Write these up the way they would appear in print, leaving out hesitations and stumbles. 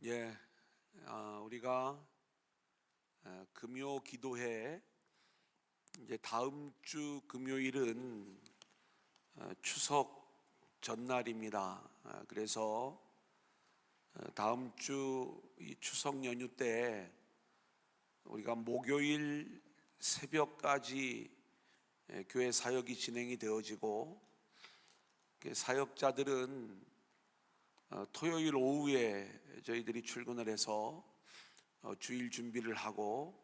예, 우리가 금요 기도회 이제 다음 주 금요일은 추석 전날입니다. 그래서 다음 주 이 추석 연휴 때 우리가 목요일 새벽까지 교회 사역이 진행이 되어지고, 사역자들은 토요일 오후에 저희들이 출근을 해서 주일 준비를 하고,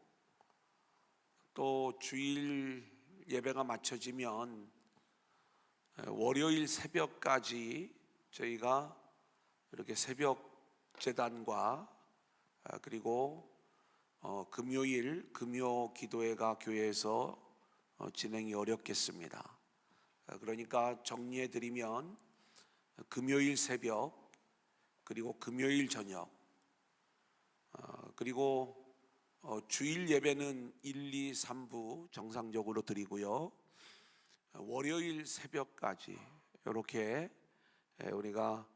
또 주일 예배가 마쳐지면 월요일 새벽까지 저희가 이렇게 새벽 제단과 그리고 금요일 금요 기도회가 교회에서 진행이 어렵겠습니다. 그러니까 정리해 드리면 금요일 새벽, 그리고 금요일 저녁, 그리고 주일 예배는 1, 2, 3부 정상적으로 드리고요, 월요일 새벽까지 이렇게 우리가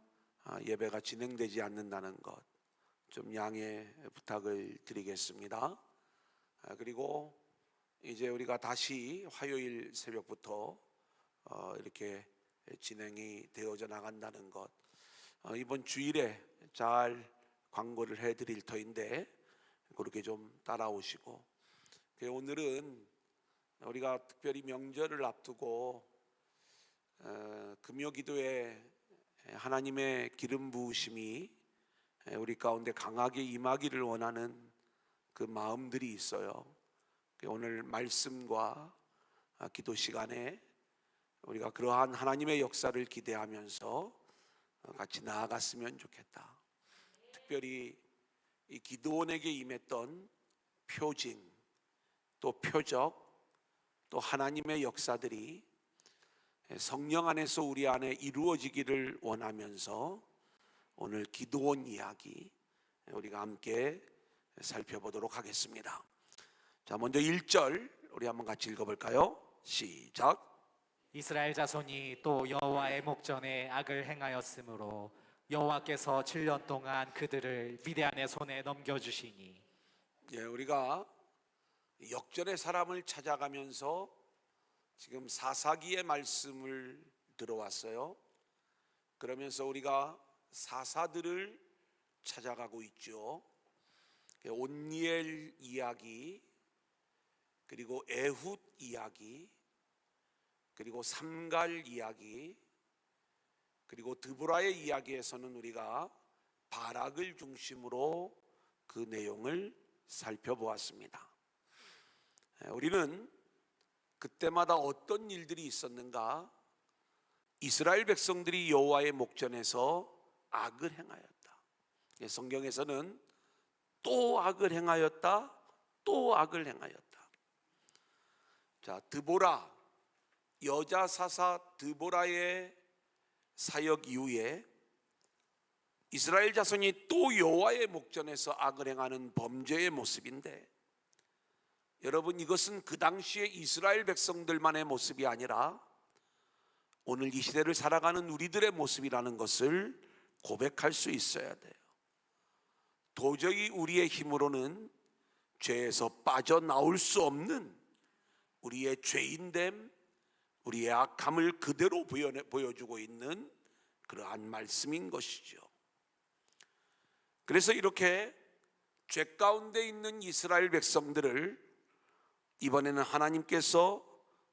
예배가 진행되지 않는다는 것 좀 양해 부탁을 드리겠습니다. 그리고 이제 우리가 다시 화요일 새벽부터 이렇게 진행이 되어져 나간다는 것, 이번 주일에 잘 광고를 해드릴 터인데 그렇게 좀 따라오시고, 오늘은 우리가 특별히 명절을 앞두고 금요기도에 하나님의 기름 부으심이 우리 가운데 강하게 임하기를 원하는 그 마음들이 있어요. 오늘 말씀과 기도 시간에 우리가 그러한 하나님의 역사를 기대하면서 같이 나아갔으면 좋겠다. 특별히 이 기도원에게 임했던 표징, 또 표적, 또 하나님의 역사들이 성령 안에서 우리 안에 이루어지기를 원하면서 오늘 기도원 이야기 우리가 함께 살펴보도록 하겠습니다. 자, 먼저 1절 우리 한번 같이 읽어볼까요? 시작. 이스라엘 자손이 또 여호와의 목전에 악을 행하였으므로 여호와께서 7년 동안 그들을 미디안의 손에 넘겨주시니. 우리가 역전의 사람을 찾아가면서 지금 사사기의 말씀을 들어왔어요. 그러면서 우리가 사사들을 찾아가고 있죠. 온니엘 이야기, 그리고 에훗 이야기, 그리고 삼갈 이야기, 그리고 드보라의 이야기에서는 우리가 바락을 중심으로 그 내용을 살펴보았습니다. 우리는 그때마다 어떤 일들이 있었는가? 이스라엘 백성들이 여호와의 목전에서 악을 행하였다. 성경에서는 또 악을 행하였다, 또 악을 행하였다. 자, 드보라, 여자 사사 드보라의 사역 이후에 이스라엘 자손이 또 여호와의 목전에서 악을 행하는 범죄의 모습인데, 여러분, 이것은 그 당시에 이스라엘 백성들만의 모습이 아니라 오늘 이 시대를 살아가는 우리들의 모습이라는 것을 고백할 수 있어야 돼요. 도저히 우리의 힘으로는 죄에서 빠져나올 수 없는 우리의 죄인됨, 우리의 악함을 그대로 보여주고 있는 그러한 말씀인 것이죠. 그래서 이렇게 죄 가운데 있는 이스라엘 백성들을 이번에는 하나님께서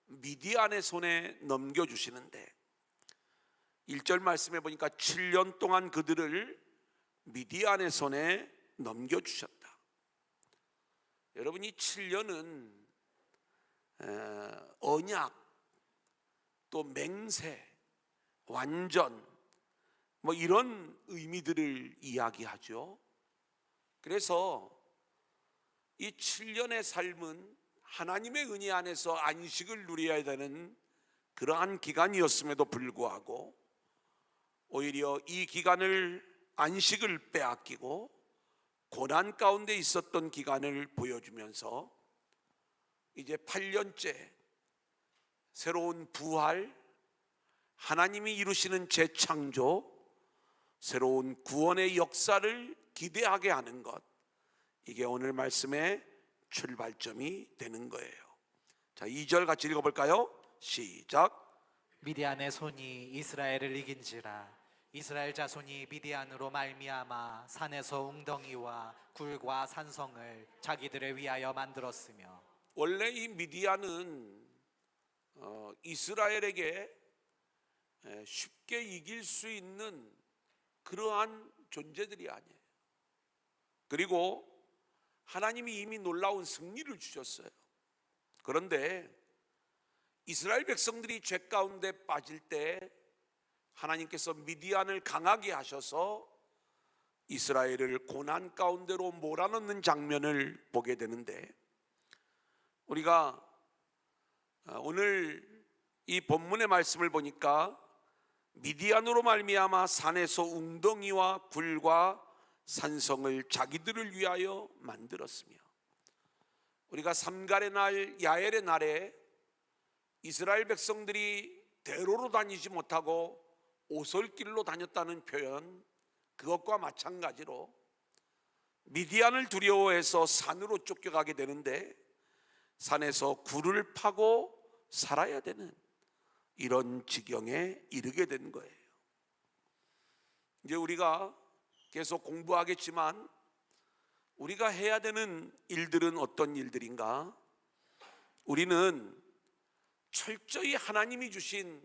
미디안의 손에 넘겨주시는데, 1절 말씀해 보니까 7년 동안 그들을 미디안의 손에 넘겨주셨다. 여러분, 이 7년은 언약, 또 맹세, 완전, 이런 의미들을 이야기하죠. 그래서 이 7년의 삶은 하나님의 은혜 안에서 안식을 누려야 되는 그러한 기간이었음에도 불구하고 오히려 이 기간을, 안식을 빼앗기고 고난 가운데 있었던 기간을 보여주면서 이제 8년째 새로운 부활, 하나님이 이루시는 재창조, 새로운 구원의 역사를 기대하게 하는 것, 이게 오늘 말씀의 출발점이 되는 거예요. 자, 2절 같이 읽어볼까요? 시작. 미디안의 손이 이스라엘을 이긴지라 이스라엘 자손이 미디안으로 말미암아 산에서 웅덩이와 굴과 산성을 자기들을 위하여 만들었으며. 원래 이 미디안은 이스라엘에게 쉽게 이길 수 있는 그러한 존재들이 아니에요. 그리고 하나님이 이미 놀라운 승리를 주셨어요. 그런데 이스라엘 백성들이 죄 가운데 빠질 때 하나님께서 미디안을 강하게 하셔서 이스라엘을 고난 가운데로 몰아넣는 장면을 보게 되는데, 우리가 오늘 이 본문의 말씀을 보니까 미디안으로 말미암아 산에서 웅덩이와 굴과 산성을 자기들을 위하여 만들었으며, 우리가 삼갈의 날 야엘의 날에 이스라엘 백성들이 대로로 다니지 못하고 오솔길로 다녔다는 표현, 그것과 마찬가지로 미디안을 두려워해서 산으로 쫓겨가게 되는데 산에서 굴을 파고 살아야 되는 이런 지경에 이르게 된 거예요. 이제 우리가 계속 공부하겠지만 우리가 해야 되는 일들은 어떤 일들인가? 우리는 철저히 하나님이 주신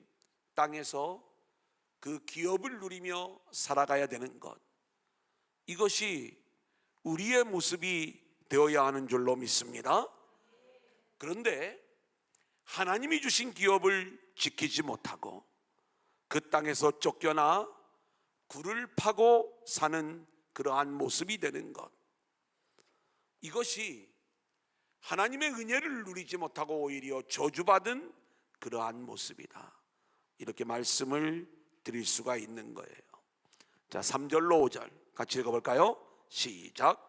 땅에서 그 기업을 누리며 살아가야 되는 것, 이것이 우리의 모습이 되어야 하는 줄로 믿습니다. 그런데 하나님이 주신 기업을 지키지 못하고 그 땅에서 쫓겨나 굴을 파고 사는 그러한 모습이 되는 것, 이것이 하나님의 은혜를 누리지 못하고 오히려 저주받은 그러한 모습이다, 이렇게 말씀을 드릴 수가 있는 거예요. 자, 3절로 5절 같이 읽어볼까요? 시작.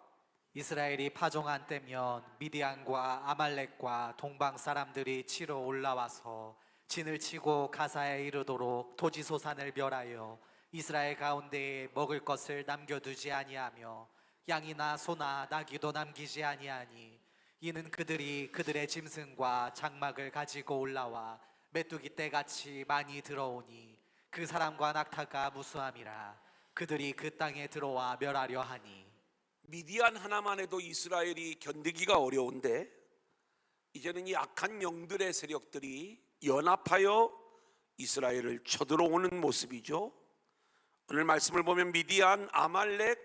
이스라엘이 파종한 때면 미디안과 아말렉과 동방 사람들이 치러 올라와서 진을 치고 가사에 이르도록 토지소산을 멸하여 이스라엘 가운데에 먹을 것을 남겨두지 아니하며 양이나 소나 나귀도 남기지 아니하니, 이는 그들이 그들의 짐승과 장막을 가지고 올라와 메뚜기 떼같이 많이 들어오니 그 사람과 낙타가 무수함이라 그들이 그 땅에 들어와 멸하려 하니. 미디안 하나만 해도 이스라엘이 견디기가 어려운데 이제는 이 악한 영들의 세력들이 연합하여 이스라엘을 쳐들어오는 모습이죠. 오늘 말씀을 보면 미디안, 아말렉,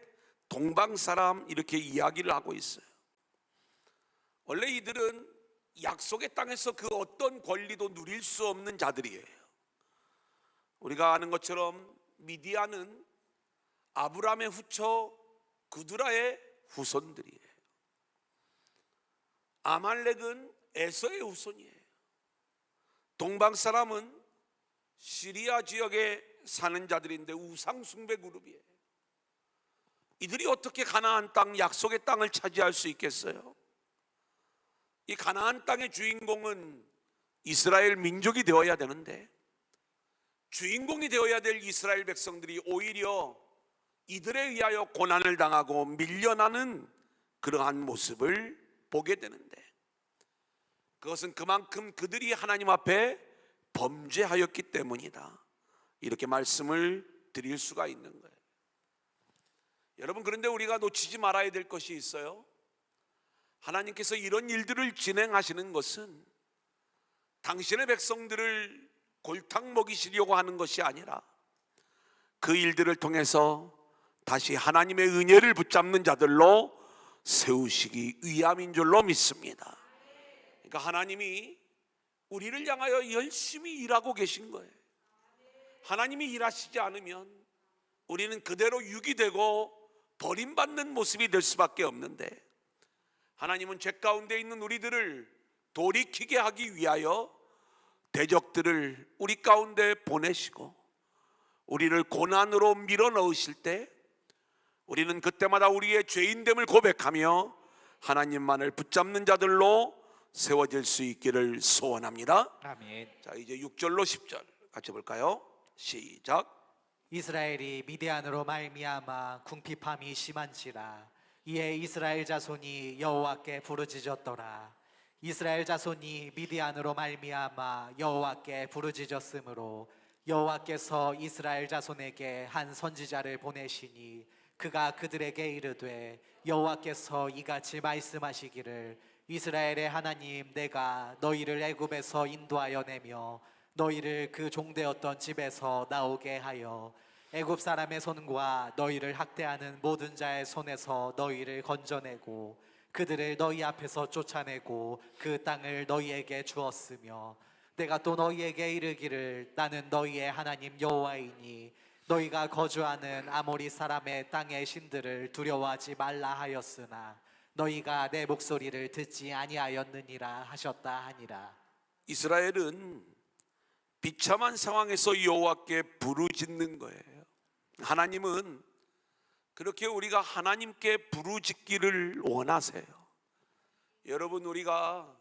동방 사람 이렇게 이야기를 하고 있어요. 원래 이들은 약속의 땅에서 그 어떤 권리도 누릴 수 없는 자들이에요. 우리가 아는 것처럼 미디안은 아브라함의 후처 구드라의 후손들이에요. 아말렉은 에서의 후손이에요. 동방 사람은 시리아 지역에 사는 자들인데 우상 숭배 그룹이에요. 이들이 어떻게 가나안 땅, 약속의 땅을 차지할 수 있겠어요? 이 가나안 땅의 주인공은 이스라엘 민족이 되어야 되는데, 주인공이 되어야 될 이스라엘 백성들이 오히려 이들에 의하여 고난을 당하고 밀려나는 그러한 모습을 보게 되는데, 그것은 그만큼 그들이 하나님 앞에 범죄하였기 때문이다, 이렇게 말씀을 드릴 수가 있는 거예요. 여러분, 그런데 우리가 놓치지 말아야 될 것이 있어요. 하나님께서 이런 일들을 진행하시는 것은 당신의 백성들을 골탕 먹이시려고 하는 것이 아니라 그 일들을 통해서 다시 하나님의 은혜를 붙잡는 자들로 세우시기 위함인 줄로 믿습니다. 그러니까 하나님이 우리를 향하여 열심히 일하고 계신 거예요. 하나님이 일하시지 않으면 우리는 그대로 유기되고 버림받는 모습이 될 수밖에 없는데, 하나님은 죄 가운데 있는 우리들을 돌이키게 하기 위하여 대적들을 우리 가운데 보내시고 우리를 고난으로 밀어넣으실 때 우리는 그때마다 우리의 죄인됨을 고백하며 하나님만을 붙잡는 자들로 세워질 수 있기를 소원합니다. 아멘. 자, 이제 6절로 10절 같이 볼까요? 시작. 이스라엘이 미디안으로 말미암아 궁핍함이 심한지라. 이에 이스라엘 자손이 여호와께 부르짖었더라. 이스라엘 자손이 미디안으로 말미암아 여호와께 부르짖었으므로 여호와께서 이스라엘 자손에게 한 선지자를 보내시니 그가 그들에게 이르되 여호와께서 이같이 말씀하시기를 이스라엘의 하나님 내가 너희를 애굽에서 인도하여 내며 너희를 그 종되었던 집에서 나오게 하여 애굽 사람의 손과 너희를 학대하는 모든 자의 손에서 너희를 건져내고 그들을 너희 앞에서 쫓아내고 그 땅을 너희에게 주었으며 내가 또 너희에게 이르기를 나는 너희의 하나님 여호와이니 너희가 거주하는 아모리 사람의 땅의 신들을 두려워하지 말라 하였으나 너희가 내 목소리를 듣지 아니하였느니라 하셨다 하니라. 이스라엘은 비참한 상황에서 여호와께 부르짖는 거예요. 하나님은 그렇게 우리가 하나님께 부르짖기를 원하세요. 여러분, 우리가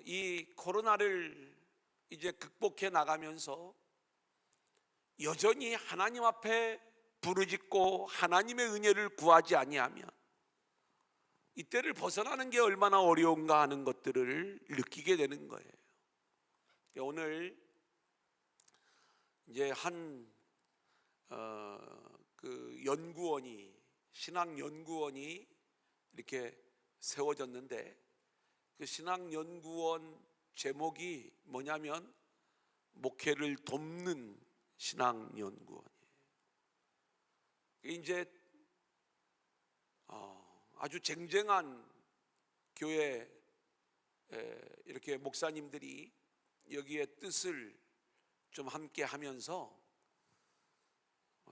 이 코로나를 이제 극복해 나가면서 여전히 하나님 앞에 부르짖고 하나님의 은혜를 구하지 아니하면 이때를 벗어나는 게 얼마나 어려운가 하는 것들을 느끼게 되는 거예요. 오늘 이제 그 연구원이, 신학 연구원이 이렇게 세워졌는데 그 신학 연구원 제목이 뭐냐면 목회를 돕는 신학 연구원이에요. 이제 아주 쟁쟁한 교회 이렇게 목사님들이 여기에 뜻을 좀 함께 하면서,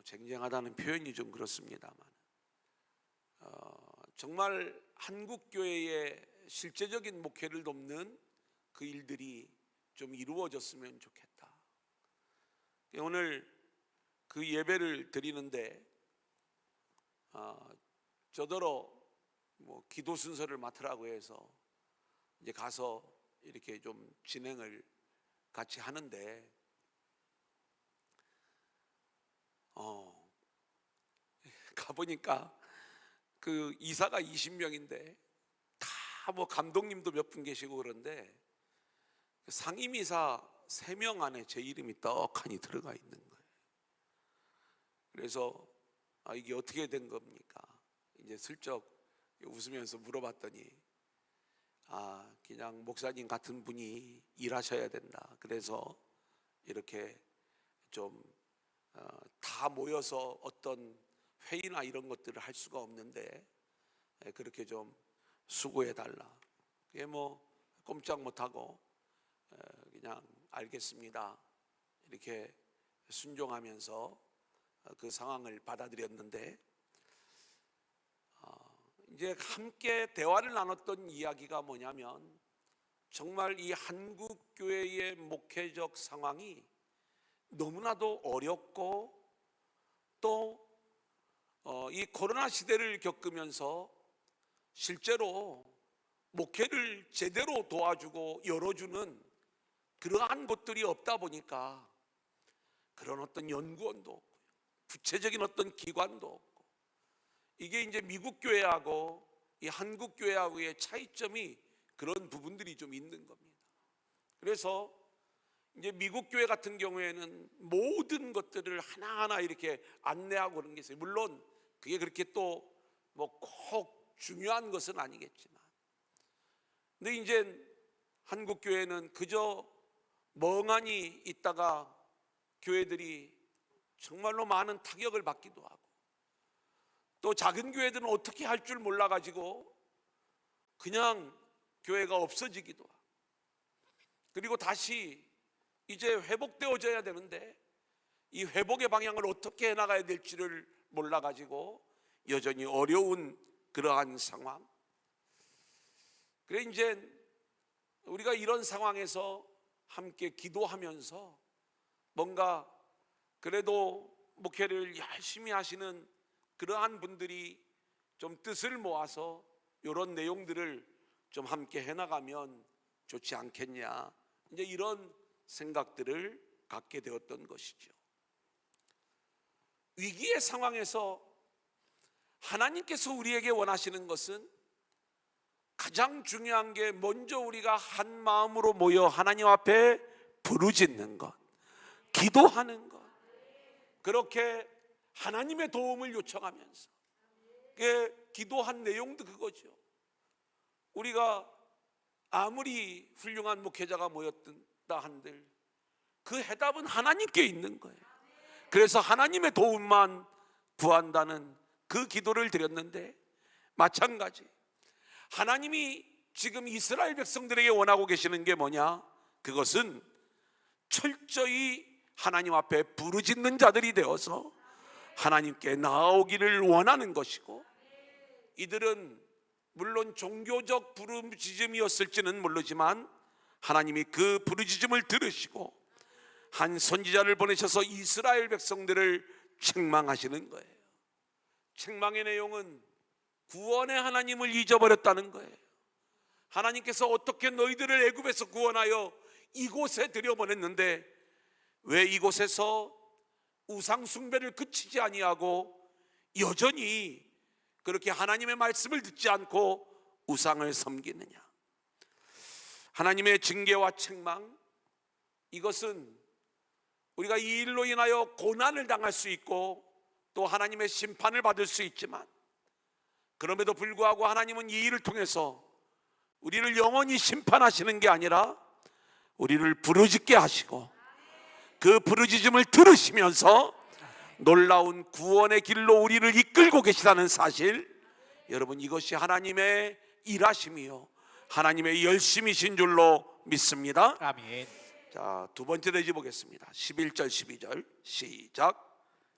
쟁쟁하다는 표현이 좀 그렇습니다만, 정말 한국 교회의 실제적인 목회를 돕는 그 일들이 좀 이루어졌으면 좋겠다. 오늘 그 예배를 드리는데 저더러 기도 순서를 맡으라고 해서 이제 가서 이렇게 좀 진행을 같이 하는데 가보니까 그 이사가 20명인데 다 감독님도 몇 분 계시고 그런데 상임이사 3명 안에 제 이름이 떡하니 들어가 있는 거예요. 그래서 이게 어떻게 된 겁니까? 이제 슬쩍 웃으면서 물어봤더니 그냥 목사님 같은 분이 일하셔야 된다. 그래서 이렇게 좀 다 모여서 어떤 회의나 이런 것들을 할 수가 없는데 그렇게 좀 수고해 달라. 그게 꼼짝 못하고 그냥 알겠습니다 이렇게 순종하면서 그 상황을 받아들였는데, 이제 함께 대화를 나눴던 이야기가 뭐냐면 정말 이 한국 교회의 목회적 상황이 너무나도 어렵고 또 이 코로나 시대를 겪으면서 실제로 목회를 제대로 도와주고 열어주는 그러한 곳들이 없다 보니까 그런 어떤 연구원도 없고 구체적인 어떤 기관도 없고, 이게 이제 미국 교회하고 이 한국 교회하고의 차이점이 그런 부분들이 좀 있는 겁니다. 그래서 이제 미국 교회 같은 경우에는 모든 것들을 하나하나 이렇게 안내하고 그런 게 있어요. 물론 그게 그렇게 또 꼭 중요한 것은 아니겠지만, 근데 이제 한국 교회는 그저 멍하니 있다가 교회들이 정말로 많은 타격을 받기도 하고, 또 작은 교회들은 어떻게 할 줄 몰라가지고 그냥 교회가 없어지기도 하고, 그리고 다시 이제 회복되어져야 되는데 이 회복의 방향을 어떻게 해나가야 될지를 몰라가지고 여전히 어려운 그러한 상황. 그래 이제 우리가 이런 상황에서 함께 기도하면서 뭔가 그래도 목회를 열심히 하시는 그러한 분들이 좀 뜻을 모아서 이런 내용들을 좀 함께 해나가면 좋지 않겠냐, 이제 이런 생각들을 갖게 되었던 것이죠. 위기의 상황에서 하나님께서 우리에게 원하시는 것은 가장 중요한 게 먼저 우리가 한 마음으로 모여 하나님 앞에 부르짖는 것, 기도하는 것, 그렇게 하나님의 도움을 요청하면서, 기도한 내용도 그거죠. 우리가 아무리 훌륭한 목회자가 모였다 한들 그 해답은 하나님께 있는 거예요. 그래서 하나님의 도움만 구한다는 그 기도를 드렸는데, 마찬가지 하나님이 지금 이스라엘 백성들에게 원하고 계시는 게 뭐냐? 그것은 철저히 하나님 앞에 부르짖는 자들이 되어서 하나님께 나아오기를 원하는 것이고, 이들은 물론 종교적 부르짖음이었을지는 모르지만 하나님이 그 부르짖음을 들으시고 한 선지자를 보내셔서 이스라엘 백성들을 책망하시는 거예요. 책망의 내용은 구원의 하나님을 잊어버렸다는 거예요. 하나님께서 어떻게 너희들을 애굽에서 구원하여 이곳에 들여보냈는데 왜 이곳에서 우상 숭배를 그치지 아니하고 여전히 그렇게 하나님의 말씀을 듣지 않고 우상을 섬기느냐? 하나님의 징계와 책망, 이것은 우리가 이 일로 인하여 고난을 당할 수 있고 또 하나님의 심판을 받을 수 있지만, 그럼에도 불구하고 하나님은 이 일을 통해서 우리를 영원히 심판하시는 게 아니라 우리를 부르짖게 하시고 그 부르짖음을 들으시면서 놀라운 구원의 길로 우리를 이끌고 계시다는 사실, 여러분, 이것이 하나님의 일하심이요 하나님의 열심이신 줄로 믿습니다. 아멘. 자, 두 번째 대지 보겠습니다. 11절 12절 시작.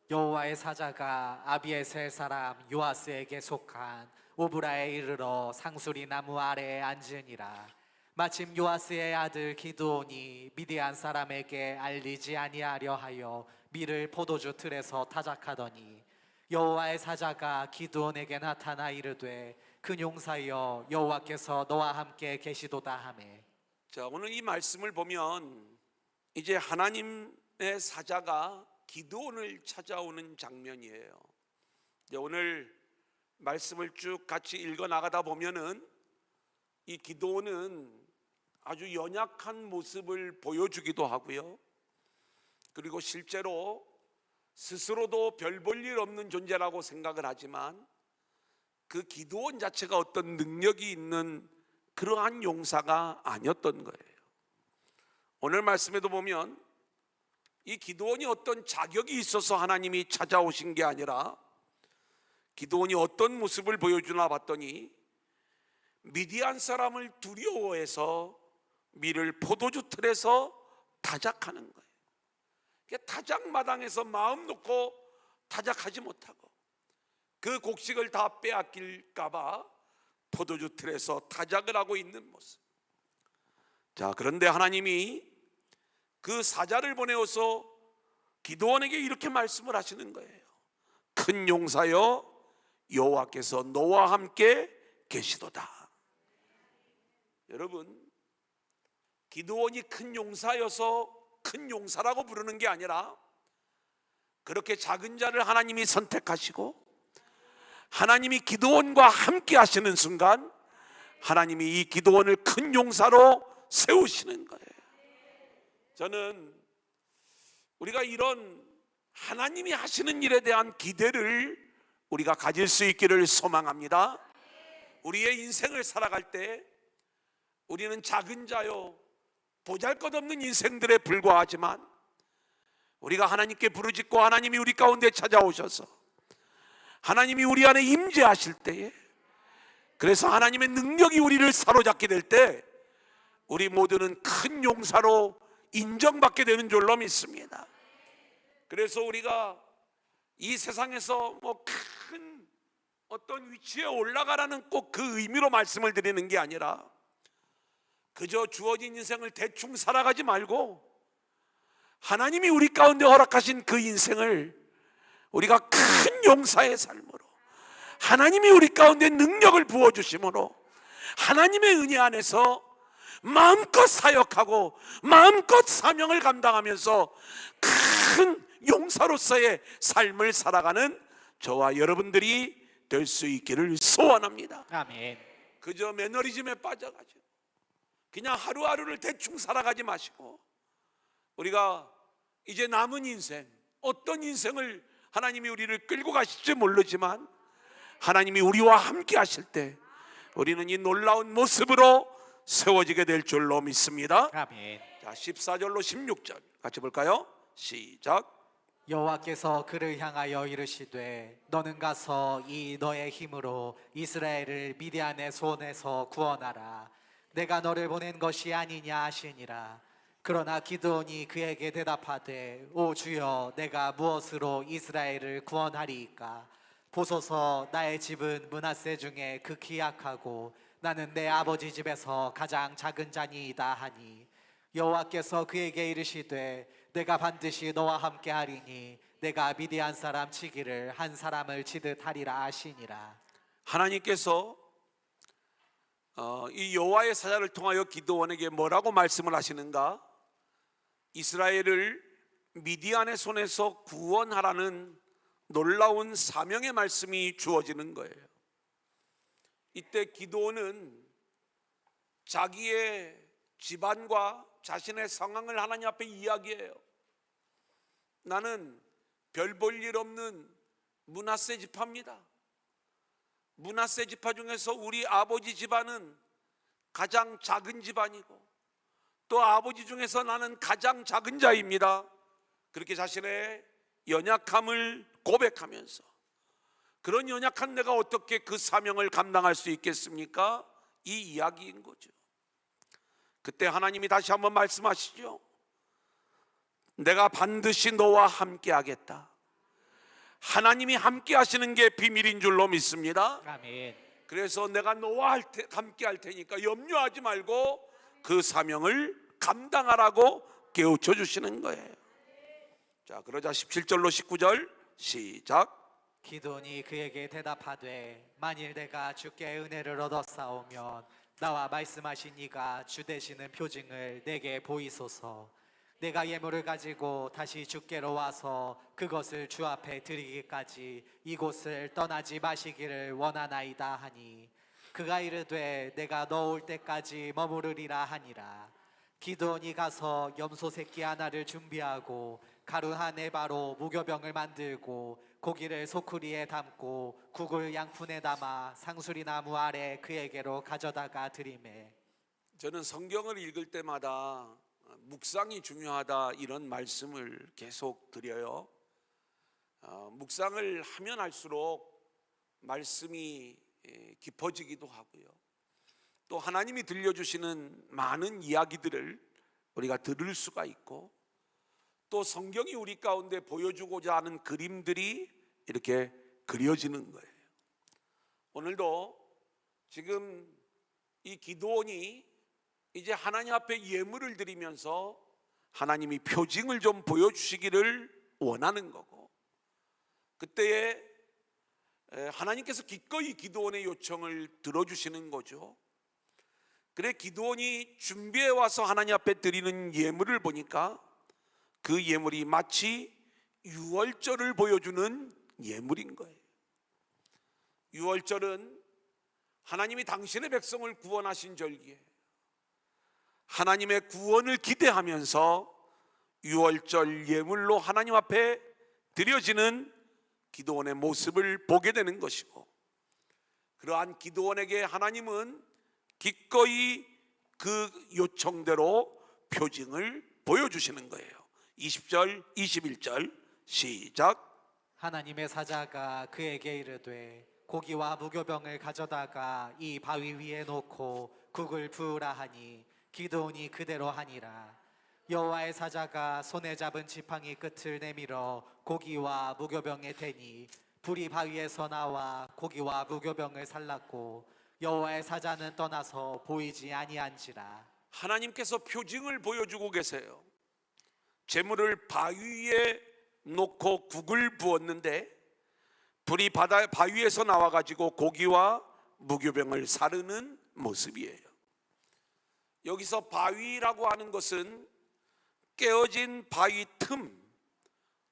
여호와의 사자가 아비에셀 사람 요아스에게 속한 오브라에 이르러 상수리 나무 아래에 앉으니라. 마침 요아스의 아들 기드온이 미디안 사람에게 알리지 아니하려 하여 밀을 포도주 틀에서 타작하더니 여호와의 사자가 기드온에게 나타나 이르되 큰 용사여 여호와께서 너와 함께 계시도다 하매. 자, 오늘 이 말씀을 보면 이제 하나님의 사자가 기드온을 찾아오는 장면이에요. 이제 오늘 말씀을 쭉 같이 읽어 나가다 보면은 이 기드온은 아주 연약한 모습을 보여주기도 하고요, 그리고 실제로 스스로도 별 볼 일 없는 존재라고 생각을 하지만 그 기드온 자체가 어떤 능력이 있는 그러한 용사가 아니었던 거예요. 오늘 말씀에도 보면 이 기드온이 어떤 자격이 있어서 하나님이 찾아오신 게 아니라 기드온이 어떤 모습을 보여주나 봤더니 미디안 사람을 두려워해서 밀을 포도주 틀에서 타작하는 거예요. 타작마당에서 마음 놓고 타작하지 못하고 그 곡식을 다 빼앗길까 봐 포도주 틀에서 타작을 하고 있는 모습. 자, 그런데 하나님이 그 사자를 보내어서 기드온에게 이렇게 말씀을 하시는 거예요. 큰 용사여 여호와께서 너와 함께 계시도다. 여러분, 기드온이 큰 용사여서 큰 용사라고 부르는 게 아니라 그렇게 작은 자를 하나님이 선택하시고 하나님이 기드온과 함께 하시는 순간 하나님이 이 기드온을 큰 용사로 세우시는 거예요. 저는 우리가 이런 하나님이 하시는 일에 대한 기대를 우리가 가질 수 있기를 소망합니다. 우리의 인생을 살아갈 때 우리는 작은 자요 보잘것없는 인생들에 불과하지만 우리가 하나님께 부르짖고 하나님이 우리 가운데 찾아오셔서 하나님이 우리 안에 임재하실 때에, 그래서 하나님의 능력이 우리를 사로잡게 될 때 우리 모두는 큰 용사로 인정받게 되는 줄로 믿습니다. 그래서 우리가 이 세상에서 뭐 큰 어떤 위치에 올라가라는 꼭 그 의미로 말씀을 드리는 게 아니라 그저 주어진 인생을 대충 살아가지 말고 하나님이 우리 가운데 허락하신 그 인생을 우리가 큰 용사의 삶으로, 하나님이 우리 가운데 능력을 부어주심으로 하나님의 은혜 안에서 마음껏 사역하고 마음껏 사명을 감당하면서 큰 용사로서의 삶을 살아가는 저와 여러분들이 될 수 있기를 소원합니다. 아멘. 그저 매너리즘에 빠져가지고 그냥 하루하루를 대충 살아가지 마시고, 우리가 이제 남은 인생, 어떤 인생을 하나님이 우리를 끌고 가실지 모르지만 하나님이 우리와 함께 하실 때 우리는 이 놀라운 모습으로 세워지게 될 줄로 믿습니다. 아멘. 자, 14절로 16절 같이 볼까요? 시작. 여호와께서 그를 향하여 이르시되 너는 가서 이 너의 힘으로 이스라엘을 미디안의 손에서 구원하라. 내가 너를 보낸 것이 아니냐 하시니라. 그러나 기드온이 그에게 대답하되 오 주여, 내가 무엇으로 이스라엘을 구원하리이까? 보소서, 나의 집은 므낫세 중에 극히 약하고 나는 내 아버지 집에서 가장 작은 자니이다 하니, 여호와께서 그에게 이르시되 내가 반드시 너와 함께 하리니 내가 미디안 사람 치기를 한 사람을 치듯 하리라 하시니라. 하나님께서 이 여호와의 사자를 통하여 기드온에게 뭐라고 말씀을 하시는가? 이스라엘을 미디안의 손에서 구원하라는 놀라운 사명의 말씀이 주어지는 거예요. 이때 기드온은 자기의 집안과 자신의 상황을 하나님 앞에 이야기해요. 나는 별 볼 일 없는 므낫세 지파입니다. 므낫세 지파 중에서 우리 아버지 집안은 가장 작은 집안이고 또 아버지 중에서 나는 가장 작은 자입니다. 그렇게 자신의 연약함을 고백하면서, 그런 연약한 내가 어떻게 그 사명을 감당할 수 있겠습니까? 이 이야기인 거죠. 그때 하나님이 다시 한번 말씀하시죠. 내가 반드시 너와 함께 하겠다. 하나님이 함께 하시는 게 비밀인 줄로 믿습니다. 아멘. 그래서 내가 너와 함께 할 테니까 염려하지 말고 그 사명을 감당하라고 깨우쳐 주시는 거예요. 자, 그러자 17절로 19절 시작. 기드온이 그에게 대답하되 만일 내가 주께 은혜를 얻었사오면 나와 말씀하신 이가 주 되시는 표징을 내게 보이소서. 내가 예물을 가지고 다시 주께로 와서 그것을 주 앞에 드리기까지 이곳을 떠나지 마시기를 원하나이다 하니, 그가 이르되 내가 너 올 때까지 머무르리라 하니라. 기드온이 가서 염소 새끼 하나를 준비하고 가루 한 에바로 무교병을 만들고 고기를 소쿠리에 담고 국을 양푼에 담아 상수리 나무 아래 그에게로 가져다가 드리매. 저는 성경을 읽을 때마다 묵상이 중요하다 이런 말씀을 계속 드려요. 묵상을 하면 할수록 말씀이 깊어지기도 하고요. 또 하나님이 들려주시는 많은 이야기들을 우리가 들을 수가 있고, 또 성경이 우리 가운데 보여주고자 하는 그림들이 이렇게 그려지는 거예요. 오늘도 지금 이 기드온이 이제 하나님 앞에 예물을 드리면서 하나님이 표징을 좀 보여주시기를 원하는 거고, 그때에 하나님께서 기꺼이 기드온의 요청을 들어주시는 거죠. 그래 기드온이 준비해 와서 하나님 앞에 드리는 예물을 보니까 그 예물이 마치 유월절을 보여주는 예물인 거예요. 유월절은 하나님이 당신의 백성을 구원하신 절기에 하나님의 구원을 기대하면서 유월절 예물로 하나님 앞에 드려지는 기드온의 모습을 보게 되는 것이고, 그러한 기드온에게 하나님은 기꺼이 그 요청대로 표징을 보여주시는 거예요. 20절 21절 시작. 하나님의 사자가 그에게 이르되 고기와 무교병을 가져다가 이 바위 위에 놓고 국을 부으라 하니 기드온이 그대로 하니라. 여호와의 사자가 손에 잡은 지팡이 끝을 내밀어 고기와 무교병에 대니 불이 바위에서 나와 고기와 무교병을 살랐고 여호와의 사자는 떠나서 보이지 아니한지라. 하나님께서 표징을 보여주고 계세요. 제물을 바위 위에 놓고 국을 부었는데 불이 바위에서 나와가지고 고기와 무교병을 사르는 모습이에요. 여기서 바위라고 하는 것은 깨어진 바위 틈,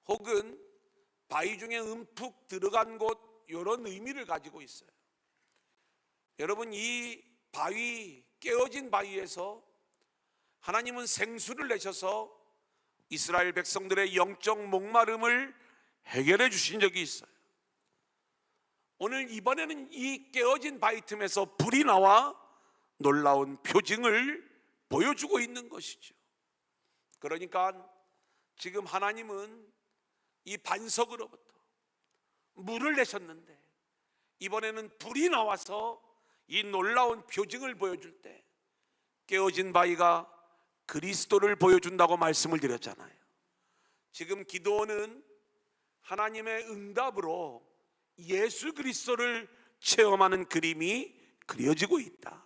혹은 바위 중에 움푹 들어간 곳, 이런 의미를 가지고 있어요. 여러분, 이 바위, 깨어진 바위에서 하나님은 생수를 내셔서 이스라엘 백성들의 영적 목마름을 해결해 주신 적이 있어요. 오늘 이번에는 이 깨어진 바위 틈에서 불이 나와 놀라운 표징을 보여주고 있는 것이죠. 그러니까 지금 하나님은 이 반석으로부터 물을 내셨는데, 이번에는 불이 나와서 이 놀라운 표징을 보여줄 때 깨어진 바위가 그리스도를 보여준다고 말씀을 드렸잖아요. 지금 기도는 하나님의 응답으로 예수 그리스도를 체험하는 그림이 그려지고 있다,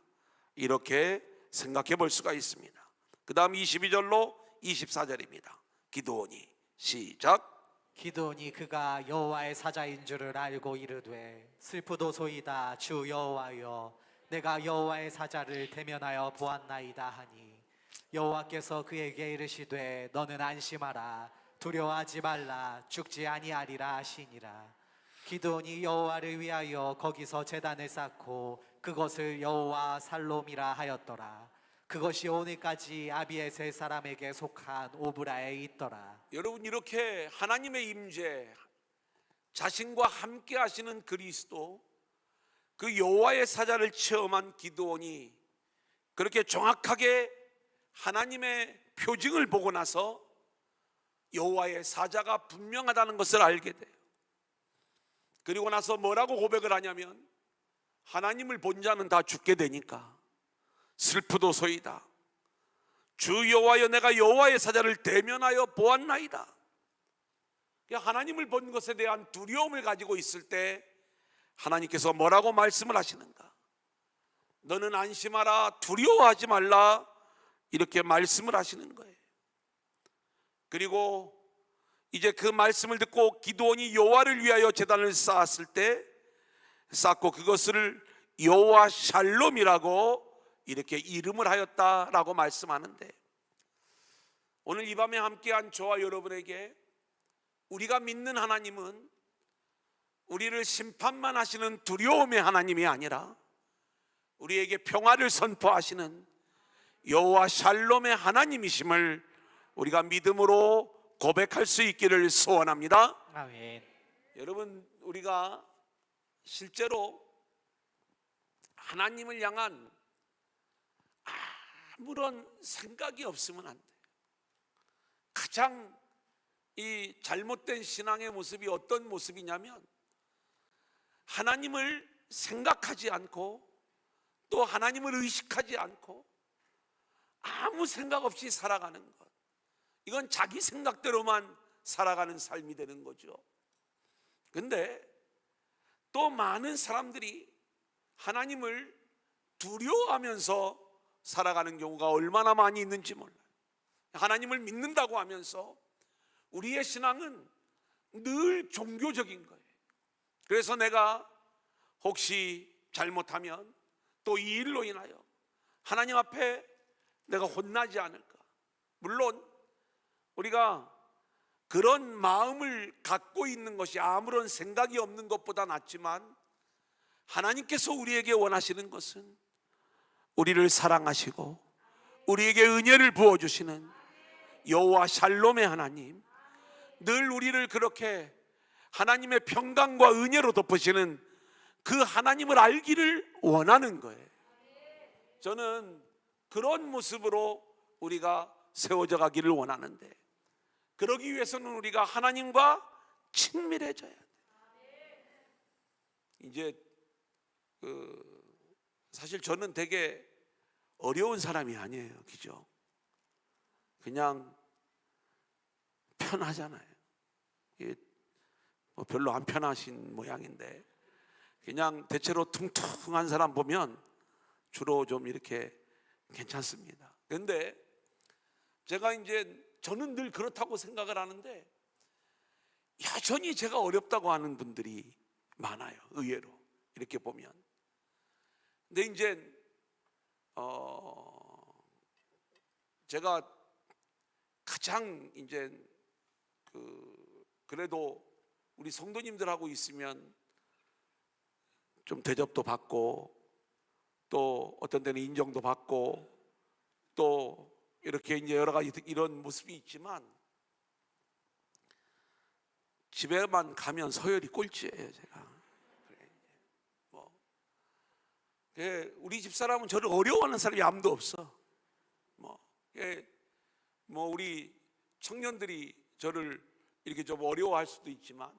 이렇게 생각해 볼 수가 있습니다. 그 다음 22절로 24절입니다. 기도원이 시작. 기드온이 그가 여호와의 사자인 줄을 알고 이르되 슬프도소이다 주 여호와여, 내가 여호와의 사자를 대면하여 보았나이다 하니, 여호와께서 그에게 이르시되 너는 안심하라, 두려워하지 말라, 죽지 아니하리라 하시니라. 기드온이 여호와를 위하여 거기서 제단을 쌓고 그것을 여호와 살롬이라 하였더라. 그것이 오늘까지 아비에셀 사람에게 속한 오브라에 있더라. 여러분, 이렇게 하나님의 임재, 자신과 함께 하시는 그리스도, 그 여호와의 사자를 체험한 기드온이 그렇게 정확하게 하나님의 표징을 보고 나서 여호와의 사자가 분명하다는 것을 알게 돼요. 그리고 나서 뭐라고 고백을 하냐면, 하나님을 본 자는 다 죽게 되니까 슬프도소이다 주 여호와여, 내가 여호와의 사자를 대면하여 보았나이다. 하나님을 본 것에 대한 두려움을 가지고 있을 때 하나님께서 뭐라고 말씀을 하시는가? 너는 안심하라, 두려워하지 말라, 이렇게 말씀을 하시는 거예요. 그리고 이제 그 말씀을 듣고 기드온이 여호와를 위하여 제단을 쌓았을 때, 쌓고 그것을 여호와 샬롬이라고 이렇게 이름을 하였다라고 말씀하는데, 오늘 이 밤에 함께한 저와 여러분에게 우리가 믿는 하나님은 우리를 심판만 하시는 두려움의 하나님이 아니라 우리에게 평화를 선포하시는 여호와 샬롬의 하나님이심을 우리가 믿음으로 고백할 수 있기를 소원합니다. 아멘. 여러분, 우리가 실제로 하나님을 향한 아무런 생각이 없으면 안 돼요. 가장 이 잘못된 신앙의 모습이 어떤 모습이냐면, 하나님을 생각하지 않고 또 하나님을 의식하지 않고 아무 생각 없이 살아가는 것, 이건 자기 생각대로만 살아가는 삶이 되는 거죠. 근데 또 많은 사람들이 하나님을 두려워하면서 살아가는 경우가 얼마나 많이 있는지 몰라요. 하나님을 믿는다고 하면서 우리의 신앙은 늘 종교적인 거예요. 그래서 내가 혹시 잘못하면 또 이 일로 인하여 하나님 앞에 내가 혼나지 않을까. 물론 우리가 그런 마음을 갖고 있는 것이 아무런 생각이 없는 것보다 낫지만, 하나님께서 우리에게 원하시는 것은 우리를 사랑하시고 우리에게 은혜를 부어주시는 여호와 샬롬의 하나님, 늘 우리를 그렇게 하나님의 평강과 은혜로 덮으시는 그 하나님을 알기를 원하는 거예요. 저는 그런 모습으로 우리가 세워져 가기를 원하는데, 그러기 위해서는 우리가 하나님과 친밀해져야 돼요. 이제 사실 저는 되게 어려운 사람이 아니에요. 그죠? 그냥 편하잖아요. 뭐 별로 안 편하신 모양인데, 그냥 대체로 퉁퉁한 사람 보면 주로 좀 이렇게 괜찮습니다. 그런데 제가 이제 저는 늘 그렇다고 생각을 하는데, 여전히 제가 어렵다고 하는 분들이 많아요. 의외로 이렇게 보면. 근데 이제 제가 가장 이제 그래도 우리 성도님들하고 있으면 좀 대접도 받고 또 어떤 때는 인정도 받고 또 이렇게 이제 여러 가지 이런 모습이 있지만 집에만 가면 서열이 꼴찌예요. 제가 우리 집 사람은 저를 어려워하는 사람이 아무도 없어. 우리 청년들이 저를 이렇게 좀 어려워할 수도 있지만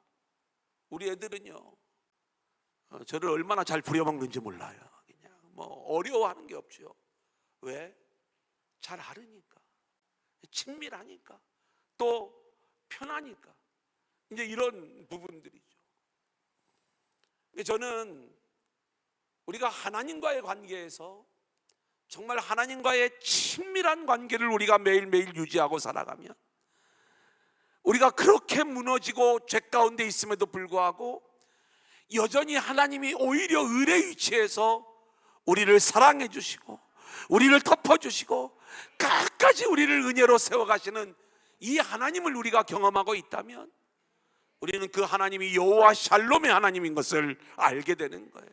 우리 애들은요 저를 얼마나 잘 부려먹는지 몰라요. 그냥 어려워하는 게 없죠. 왜? 잘 알으니까, 친밀하니까, 또 편하니까. 이제 이런 부분들이죠. 저는 우리가 하나님과의 관계에서 정말 하나님과의 친밀한 관계를 우리가 매일매일 유지하고 살아가면 우리가 그렇게 무너지고 죄 가운데 있음에도 불구하고 여전히 하나님이 오히려 을의 위치에서 우리를 사랑해 주시고 우리를 덮어주시고 끝까지 우리를 은혜로 세워가시는 이 하나님을 우리가 경험하고 있다면 우리는 그 하나님이 여호와 샬롬의 하나님인 것을 알게 되는 거예요.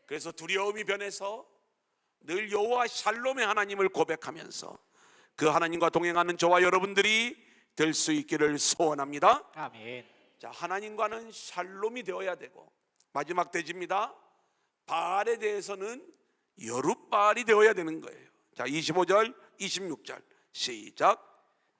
그래서 두려움이 변해서 늘 여호와 샬롬의 하나님을 고백하면서 그 하나님과 동행하는 저와 여러분들이 될 수 있기를 소원합니다. 아멘. 자, 하나님과는 샬롬이 되어야 되고 마지막 대지입니다. 바알에 대해서는 여룻바알이 되어야 되는 거예요. 자, 25절 26절 시작.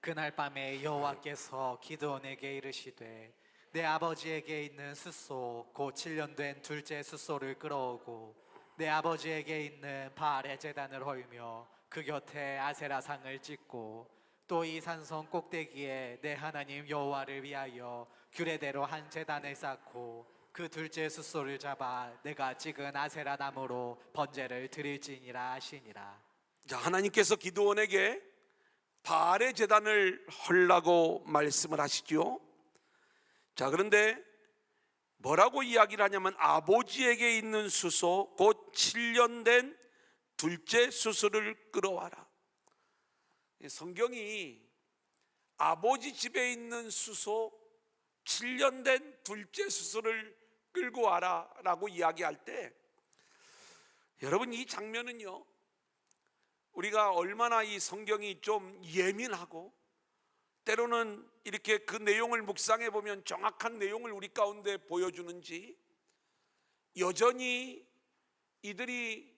그날 밤에 여호와께서 기드온에게 이르시되 내 아버지에게 있는 숫소 곧 7년 된 둘째 숫소를 끌어오고 내 아버지에게 있는 바알의 제단을 헐며 그 곁에 아세라상을 찍고 또 이 산성 꼭대기에 내 하나님 여호와를 위하여 규례대로 한 제단을 쌓고 그 둘째 숫소를 잡아 내가 찍은 아세라 나무로 번제를 드릴지니라 하시니라. 자, 하나님께서 기드온에게 바알의 제단을 헐라고 말씀을 하시죠. 자, 그런데 뭐라고 이야기를 하냐면 아버지에게 있는 숫소 곧 7년 된 둘째 숫소를 끌어와라. 성경이 아버지 집에 있는 숫소 7년 된 둘째 숫소를 끌고 와라 라고 이야기할 때 여러분 이 장면은요 우리가 얼마나 이 성경이 좀 예민하고 때로는 이렇게 그 내용을 묵상해 보면 정확한 내용을 우리 가운데 보여주는지 여전히 이들이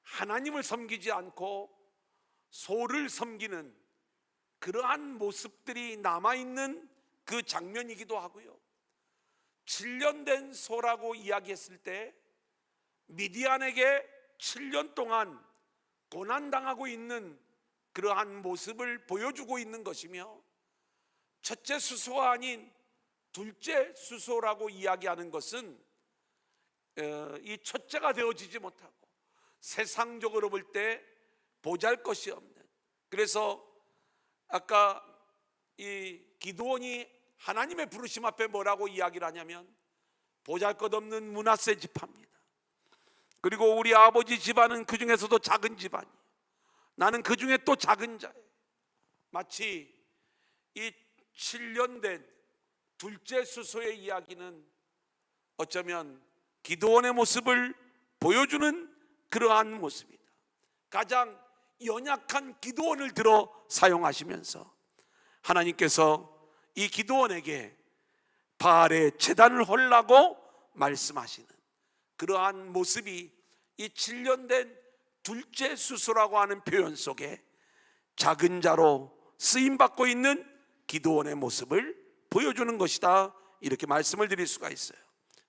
하나님을 섬기지 않고 소를 섬기는 그러한 모습들이 남아있는 그 장면이기도 하고요. 7년 된 소라고 이야기했을 때 미디안에게 7년 동안 고난당하고 있는 그러한 모습을 보여주고 있는 것이며 첫째 수소가 아닌 둘째 수소라고 이야기하는 것은 이 첫째가 되어지지 못하고 세상적으로 볼 때 보잘것이 없는, 그래서 아까 이 기드온이 하나님의 부르심 앞에 뭐라고 이야기를 하냐면 보잘것없는 므낫세 지파입니다. 그리고 우리 아버지 집안은 그 중에서도 작은 집안이에요. 나는 그 중에 또 작은 자예요. 마치 이 7년 된 둘째 수소의 이야기는 어쩌면 기드온의 모습을 보여주는 그러한 모습이다. 가장 연약한 기드온을 들어 사용하시면서 하나님께서 이 기드온에게 바알의 제단을 헐라고 말씀하시는 그러한 모습이 이 7년 된 둘째 수소라고 하는 표현 속에 작은 자로 쓰임받고 있는 기드온의 모습을 보여주는 것이다, 이렇게 말씀을 드릴 수가 있어요.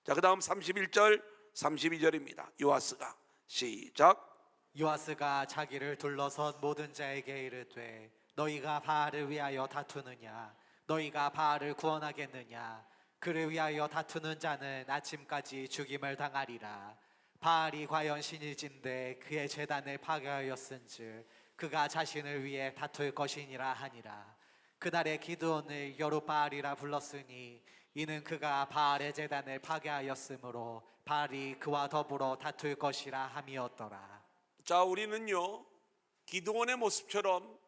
자, 그 다음 31절 32절입니다 요아스가 시작. 요아스가 자기를 둘러선 모든 자에게 이르되 너희가 바알을 위하여 다투느냐? 너희가 바알을 구원하겠느냐? 그를 위하여 다투는 자는 아침까지 죽임을 당하리라. 바알이 과연 신일진데 그의 제단을 파괴하였은즉 그가 자신을 위해 다툴 것이니라 하니라. 그날에 기드온을 여룻바알이라 불렀으니 이는 그가 바알의 제단을 파괴하였으므로 바알이 그와 더불어 다툴 것이라 함이었더라. 자, 우리는요 기드온의 모습처럼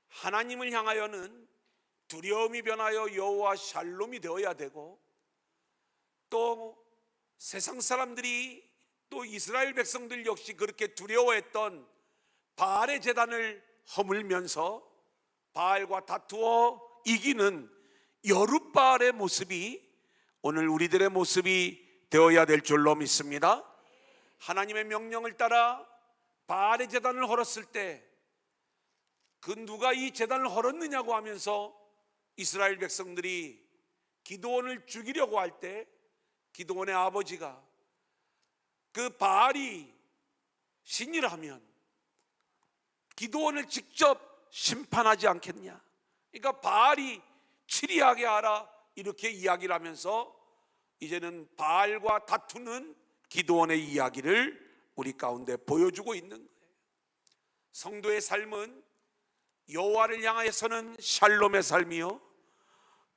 하나님을 향하여는 두려움이 변하여 여호와 샬롬이 되어야 되고, 또 세상 사람들이 또 이스라엘 백성들 역시 그렇게 두려워했던 바알의 제단을 허물면서 바알과 다투어 이기는 여룻바알의 모습이 오늘 우리들의 모습이 되어야 될 줄로 믿습니다. 하나님의 명령을 따라 바알의 제단을 헐었을 때 그 누가 이 제단을 헐었느냐고 하면서 이스라엘 백성들이 기드온을 죽이려고 할 때 기드온의 아버지가 그 바알이 신이라면 기드온을 직접 심판하지 않겠냐, 그러니까 바알이 치리하게 하라, 이렇게 이야기를 하면서 이제는 바알과 다투는 기드온의 이야기를 우리 가운데 보여주고 있는 거예요. 성도의 삶은 여호와를 향하여서는 샬롬의 삶이요,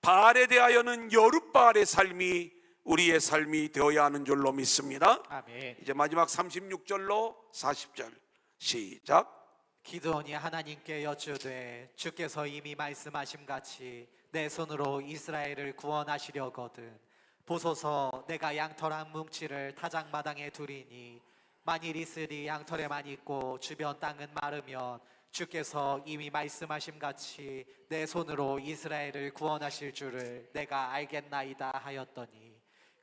바알에 대하여는 여룻바알의 삶이 우리의 삶이 되어야 하는 줄로 믿습니다. 아멘. 이제 마지막 36절로 40절 시작. 기드온이 하나님께 여쭈되 주께서 이미 말씀하심 같이 내 손으로 이스라엘을 구원하시려거든 보소서, 내가 양털 한 뭉치를 타작마당에 두리니 만일 이슬이 양털에만 있고 주변 땅은 마르면 주께서 이미 말씀하심 같이 내 손으로 이스라엘을 구원하실 줄을 내가 알겠나이다 하였더니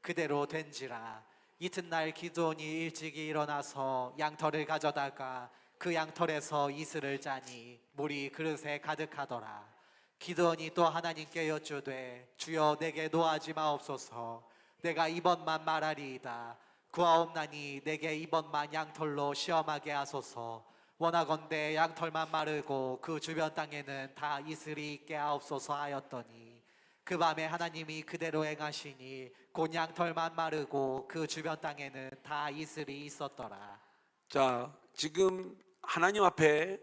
그대로 된지라. 이튿날 기드온이 일찍이 일어나서 양털을 가져다가 그 양털에서 이슬을 짜니 물이 그릇에 가득하더라. 기드온이 또 하나님께 여쭈되 주여 내게 노하지 마옵소서. 내가 이번만 말하리이다. 구하옵나니 내게 이번만 양털로 시험하게 하소서. 원하건대 양털만 마르고 그 주변 땅에는 다 이슬이 있게 하옵소서 하였더니 그 밤에 하나님이 그대로 행하시니 곧 양털만 마르고 그 주변 땅에는 다 이슬이 있었더라. 자, 지금 하나님 앞에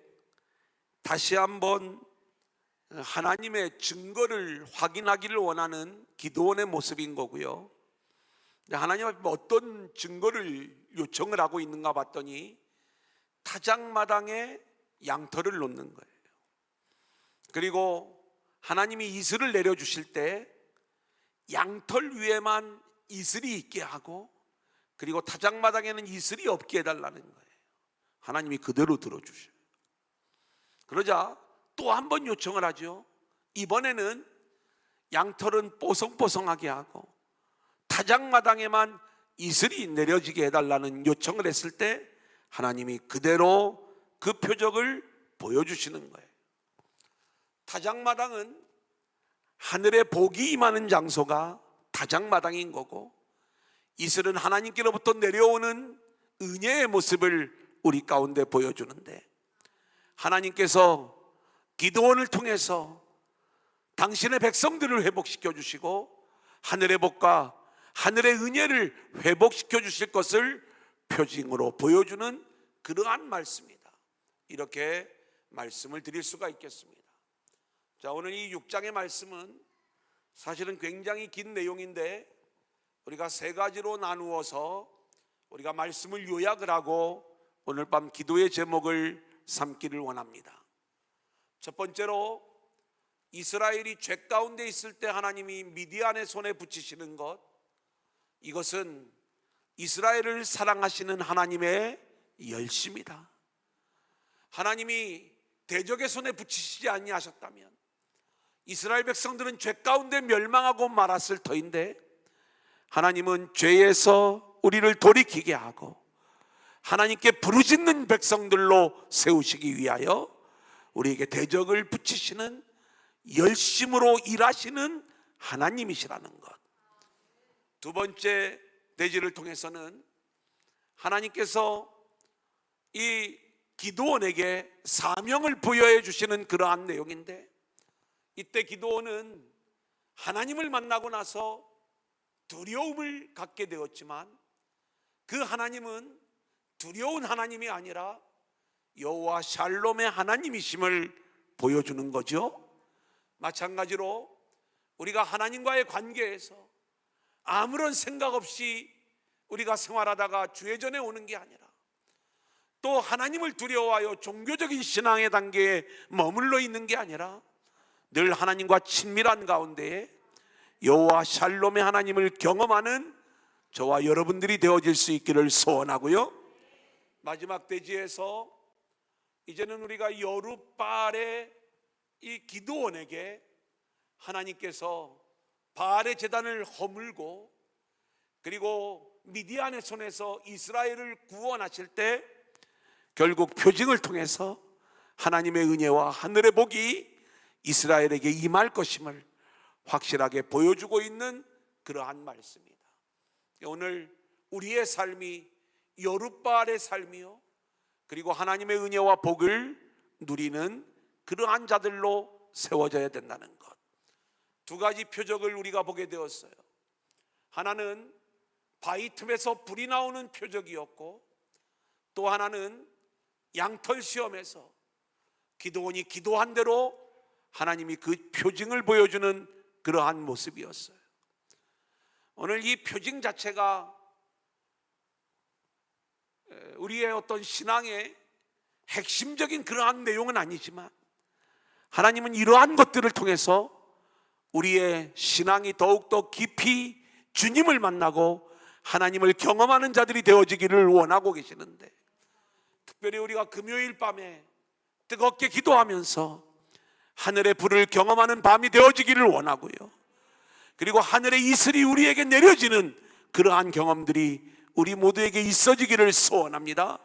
다시 한번 하나님의 증거를 확인하기를 원하는 기드온의 모습인 거고요. 하나님 앞에 어떤 증거를 요청을 하고 있는가 봤더니 타작마당에 양털을 놓는 거예요. 그리고 하나님이 이슬을 내려주실 때 양털 위에만 이슬이 있게 하고, 그리고 타작마당에는 이슬이 없게 해달라는 거예요. 하나님이 그대로 들어주셔요. 그러자 또 한 번 요청을 하죠. 이번에는 양털은 뽀송뽀송하게 하고 타작마당에만 이슬이 내려지게 해달라는 요청을 했을 때 하나님이 그대로 그 표적을 보여주시는 거예요. 타작마당은 하늘의 복이 임하는 장소가 타작마당인 거고, 이슬은 하나님께로부터 내려오는 은혜의 모습을 우리 가운데 보여주는데, 하나님께서 기드온을 통해서 당신의 백성들을 회복시켜 주시고 하늘의 복과 하늘의 은혜를 회복시켜 주실 것을 표징으로 보여주는 그러한 말씀이다, 이렇게 말씀을 드릴 수가 있겠습니다. 자, 오늘 이 6장의 말씀은 사실은 굉장히 긴 내용인데 우리가 세 가지로 나누어서 우리가 말씀을 요약을 하고 오늘 밤 기도의 제목을 삼기를 원합니다. 첫 번째로, 이스라엘이 죄 가운데 있을 때 하나님이 미디안의 손에 붙이시는 것, 이것은 이스라엘을 사랑하시는 하나님의 열심이다. 하나님이 대적의 손에 붙이시지 아니하셨다면 이스라엘 백성들은 죄 가운데 멸망하고 말았을 터인데, 하나님은 죄에서 우리를 돌이키게 하고 하나님께 부르짖는 백성들로 세우시기 위하여 우리에게 대적을 붙이시는 열심으로 일하시는 하나님이시라는 것. 두 번째, 대지를 통해서는 하나님께서 이 기드온에게 사명을 부여해 주시는 그러한 내용인데, 이때 기드온은 하나님을 만나고 나서 두려움을 갖게 되었지만 그 하나님은 두려운 하나님이 아니라 여호와 샬롬의 하나님이심을 보여주는 거죠. 마찬가지로 우리가 하나님과의 관계에서 아무런 생각 없이 우리가 생활하다가 주의전에 오는 게 아니라, 또 하나님을 두려워하여 종교적인 신앙의 단계에 머물러 있는 게 아니라 늘 하나님과 친밀한 가운데에 여호와 샬롬의 하나님을 경험하는 저와 여러분들이 되어질 수 있기를 소원하고요. 마지막 대지에서 이제는 우리가 여룻바알의 이 기드온에게 하나님께서 바알의 제단을 허물고 그리고 미디안의 손에서 이스라엘을 구원하실 때 결국 표징을 통해서 하나님의 은혜와 하늘의 복이 이스라엘에게 임할 것임을 확실하게 보여주고 있는 그러한 말씀입니다. 오늘 우리의 삶이 여룻바알의 삶이요 그리고 하나님의 은혜와 복을 누리는 그러한 자들로 세워져야 된다는 것. 두 가지 표적을 우리가 보게 되었어요. 하나는 바위 틈에서 불이 나오는 표적이었고, 또 하나는 양털 시험에서 기드온이 기도한 대로 하나님이 그 표징을 보여주는 그러한 모습이었어요. 오늘 이 표징 자체가 우리의 어떤 신앙의 핵심적인 그러한 내용은 아니지만 하나님은 이러한 것들을 통해서 우리의 신앙이 더욱더 깊이 주님을 만나고 하나님을 경험하는 자들이 되어지기를 원하고 계시는데, 특별히 우리가 금요일 밤에 뜨겁게 기도하면서 하늘의 불을 경험하는 밤이 되어지기를 원하고요, 그리고 하늘의 이슬이 우리에게 내려지는 그러한 경험들이 우리 모두에게 있어지기를 소원합니다.